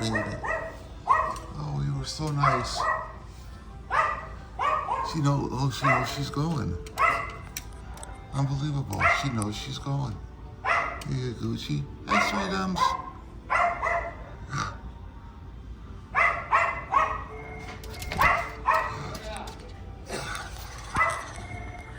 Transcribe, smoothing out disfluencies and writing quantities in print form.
baby. Oh, you were so nice. She knows she's going. Unbelievable. She knows she's going. Here, Gucci. Hey, sweetums.